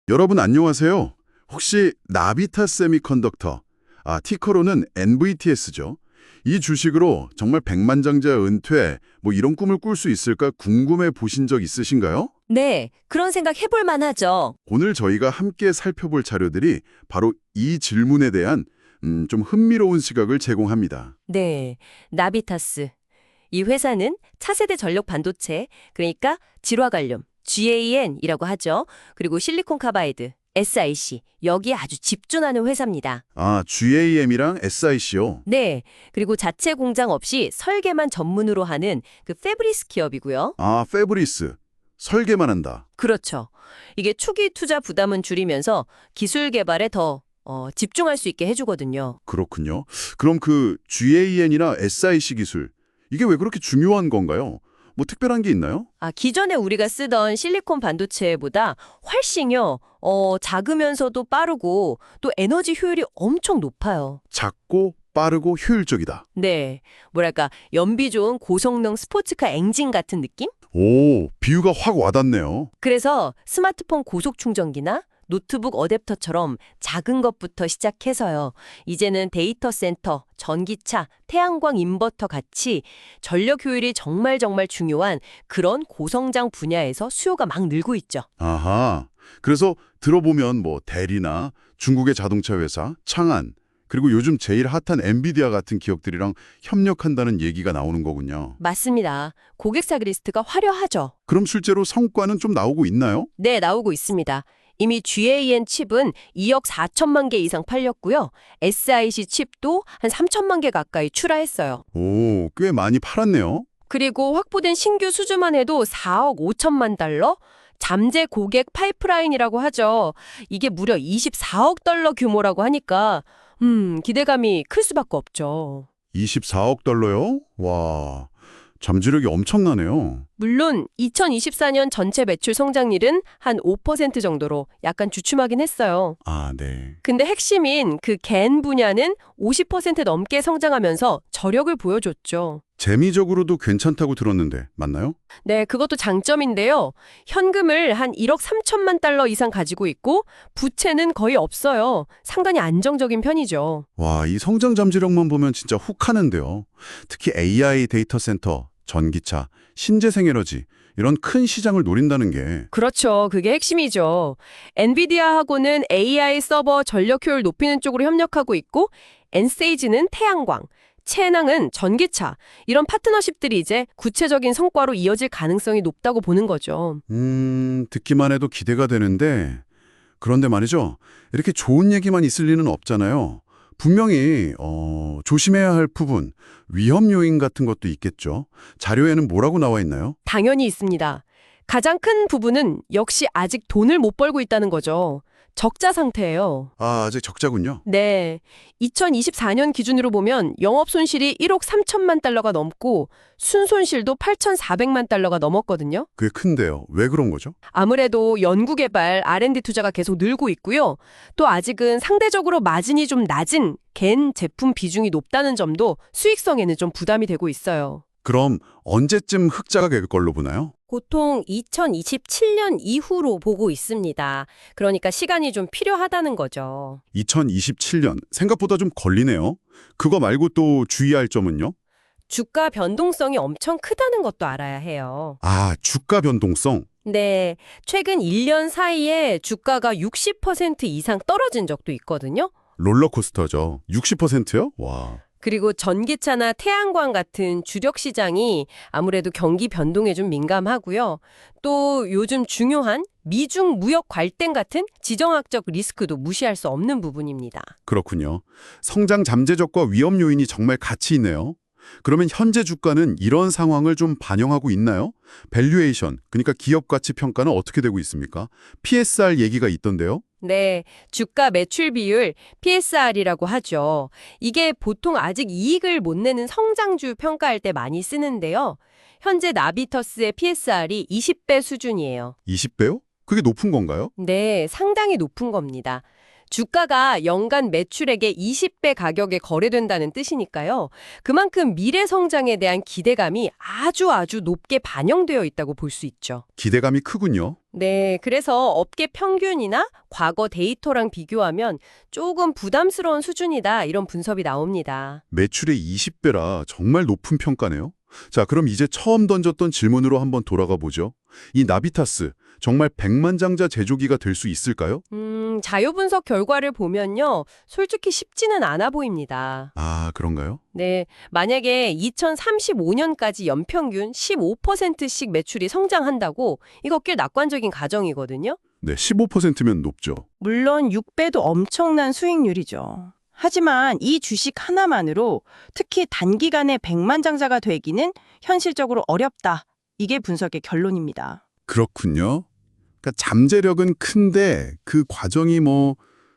여러분 안녕하세요. 혹시 나비타 세미컨덕터, 티커로는 NVTS죠. 이 주식으로 정말 백만장자 은퇴, 이런 꿈을 꿀 수 있을까 궁금해 보신 적 있으신가요? 네, 그런 생각 해볼 만하죠. 오늘 저희가 함께 살펴볼 자료들이 바로 이 질문에 대한 좀 흥미로운 시각을 제공합니다. 네, 나비타스. 이 회사는 차세대 전력 반도체, 그러니까 질화갈륨, GaN이라고 하죠. 그리고 실리콘카바이드, SiC, 여기에 아주 집중하는 회사입니다. GAM이랑 SIC요. 네, 그리고 자체 공장 없이 설계만 전문으로 하는 그 패브리스 기업이고요. 페브리스. 설계만 한다. 그렇죠. 이게 초기 투자 부담은 줄이면서 기술 개발에 더 집중할 수 있게 해주거든요. 그렇군요. 그럼 그 GAN이나 SIC 기술, 이게 왜 그렇게 중요한 건가요? 특별한 게 있나요? 기존에 우리가 쓰던 실리콘 반도체보다 훨씬요, 작으면서도 빠르고 또 에너지 효율이 엄청 높아요. 작고 빠르고 효율적이다. 네, 뭐랄까, 연비 좋은 고성능 스포츠카 엔진 같은 느낌? 오, 비유가 확 와닿네요. 그래서 스마트폰 고속 충전기나 노트북 어댑터처럼 작은 것부터 시작해서요. 이제는 데이터 센터, 전기차, 태양광 인버터 같이 전력 효율이 정말 중요한 그런 고성장 분야에서 수요가 막 늘고 있죠. 아하. 그래서 들어보면 대리나 중국의 자동차 회사, 창안, 그리고 요즘 제일 핫한 엔비디아 같은 기업들이랑 협력한다는 얘기가 나오는 거군요. 맞습니다. 고객사 리스트가 화려하죠. 그럼 실제로 성과는 좀 나오고 있나요? 네, 나오고 있습니다. 이미 GAN 칩은 2억 4천만 개 이상 팔렸고요. SiC 칩도 한 3천만 개 가까이 출하했어요. 오, 꽤 많이 팔았네요. 그리고 확보된 신규 수주만 해도 4억 5천만 달러? 잠재 고객 파이프라인이라고 하죠. 이게 무려 24억 달러 규모라고 하니까 기대감이 클 수밖에 없죠. 24억 달러요? 와, 잠재력이 엄청나네요. 물론 2024년 전체 매출 성장률은 한 5% 정도로 약간 주춤하긴 했어요. 네. 근데 핵심인 그 겐 분야는 50% 넘게 성장하면서 저력을 보여줬죠. 재미적으로도 괜찮다고 들었는데 맞나요? 네, 그것도 장점인데요. 현금을 한 1억 3천만 달러 이상 가지고 있고 부채는 거의 없어요. 상당히 안정적인 편이죠. 와, 이 성장 잠재력만 보면 진짜 훅 하는데요. 특히 AI 데이터 센터, 전기차, 신재생 에너지 이런 큰 시장을 노린다는 게 그렇죠. 그게 핵심이죠. 엔비디아하고는 AI 서버 전력 효율 높이는 쪽으로 협력하고 있고 엔세이지는 태양광, 채낭은 전기차 이런 파트너십들이 이제 구체적인 성과로 이어질 가능성이 높다고 보는 거죠. 듣기만 해도 기대가 되는데 그런데 말이죠. 이렇게 좋은 얘기만 있을 리는 없잖아요. 분명히 조심해야 할 부분, 위험 요인 같은 것도 있겠죠. 자료에는 뭐라고 나와 있나요? 당연히 있습니다. 가장 큰 부분은 역시 아직 돈을 못 벌고 있다는 거죠. 적자 상태예요. 아직 적자군요. 네. 2024년 기준으로 보면 영업 손실이 1억 3천만 달러가 넘고 순손실도 8,400만 달러가 넘었거든요. 그게 큰데요. 왜 그런 거죠? 아무래도 연구개발, R&D 투자가 계속 늘고 있고요. 또 아직은 상대적으로 마진이 좀 낮은 겐 제품 비중이 높다는 점도 수익성에는 좀 부담이 되고 있어요. 그럼 언제쯤 흑자가 될 걸로 보나요? 보통 2027년 이후로 보고 있습니다. 그러니까 시간이 좀 필요하다는 거죠. 2027년. 생각보다 좀 걸리네요. 그거 말고 또 주의할 점은요? 주가 변동성이 엄청 크다는 것도 알아야 해요. 주가 변동성. 네, 최근 1년 사이에 주가가 60% 이상 떨어진 적도 있거든요. 롤러코스터죠. 60%요? 와. 그리고 전기차나 태양광 같은 주력 시장이 아무래도 경기 변동에 좀 민감하고요. 또 요즘 중요한 미중 무역 갈등 같은 지정학적 리스크도 무시할 수 없는 부분입니다. 그렇군요. 성장 잠재적과 위험 요인이 정말 같이 있네요. 그러면 현재 주가는 이런 상황을 좀 반영하고 있나요? 밸류에이션, 그러니까 기업 가치 평가는 어떻게 되고 있습니까? PSR 얘기가 있던데요. 네, 주가 매출 비율 PSR이라고 하죠. 이게 보통 아직 이익을 못 내는 성장주 평가할 때 많이 쓰는데요. 현재 나비터스의 PSR이 20배 수준이에요. 20배요? 그게 높은 건가요? 네, 상당히 높은 겁니다. 주가가 연간 매출액의 20배 가격에 거래된다는 뜻이니까요. 그만큼 미래 성장에 대한 기대감이 아주 높게 반영되어 있다고 볼 수 있죠. 기대감이 크군요. 네, 그래서 업계 평균이나 과거 데이터랑 비교하면 조금 부담스러운 수준이다 이런 분석이 나옵니다. 매출의 20배라 정말 높은 평가네요. 자, 그럼 이제 처음 던졌던 질문으로 한번 돌아가 보죠. 이 나비타스, 정말 백만장자 제조기가 될 수 있을까요? 자유분석 결과를 보면요. 솔직히 쉽지는 않아 보입니다. 아, 그런가요? 네, 만약에 2035년까지 연평균 15%씩 매출이 성장한다고 이거 꽤 낙관적인 가정이거든요. 네, 15%면 높죠. 물론 6배도 엄청난 수익률이죠. 하지만 이 주식 하나만으로 특히 단기간에 백만장자가 되기는 현실적으로 어렵다. 이게 분석의 결론입니다. 그렇군요. 그러니까 잠재력은 큰데 그 과정이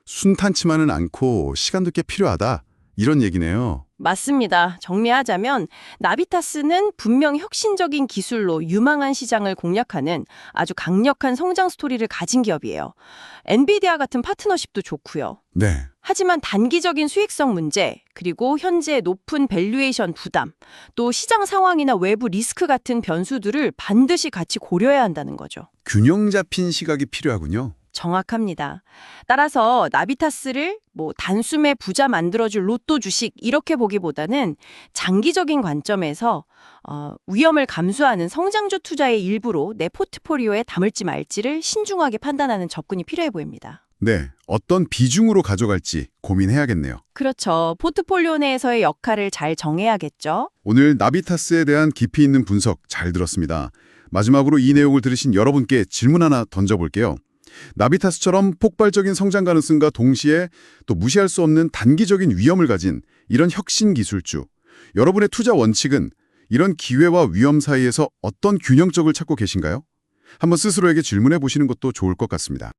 순탄치만은 않고 시간도 꽤 필요하다. 이런 얘기네요. 맞습니다. 정리하자면 나비타스는 분명 혁신적인 기술로 유망한 시장을 공략하는 아주 강력한 성장 스토리를 가진 기업이에요. 엔비디아 같은 파트너십도 좋고요. 네. 하지만 단기적인 수익성 문제, 그리고 현재 높은 밸류에이션 부담, 또 시장 상황이나 외부 리스크 같은 변수들을 반드시 같이 고려해야 한다는 거죠. 균형 잡힌 시각이 필요하군요. 정확합니다. 따라서 나비타스를 단숨에 부자 만들어줄 로또 주식 이렇게 보기보다는 장기적인 관점에서 위험을 감수하는 성장주 투자의 일부로 내 포트폴리오에 담을지 말지를 신중하게 판단하는 접근이 필요해 보입니다. 네, 어떤 비중으로 가져갈지 고민해야겠네요. 그렇죠. 포트폴리오 내에서의 역할을 잘 정해야겠죠. 오늘 나비타스에 대한 깊이 있는 분석 잘 들었습니다. 마지막으로 이 내용을 들으신 여러분께 질문 하나 던져볼게요. 나비타스처럼 폭발적인 성장 가능성과 동시에 또 무시할 수 없는 단기적인 위험을 가진 이런 혁신 기술주. 여러분의 투자 원칙은 이런 기회와 위험 사이에서 어떤 균형점을 찾고 계신가요? 한번 스스로에게 질문해 보시는 것도 좋을 것 같습니다.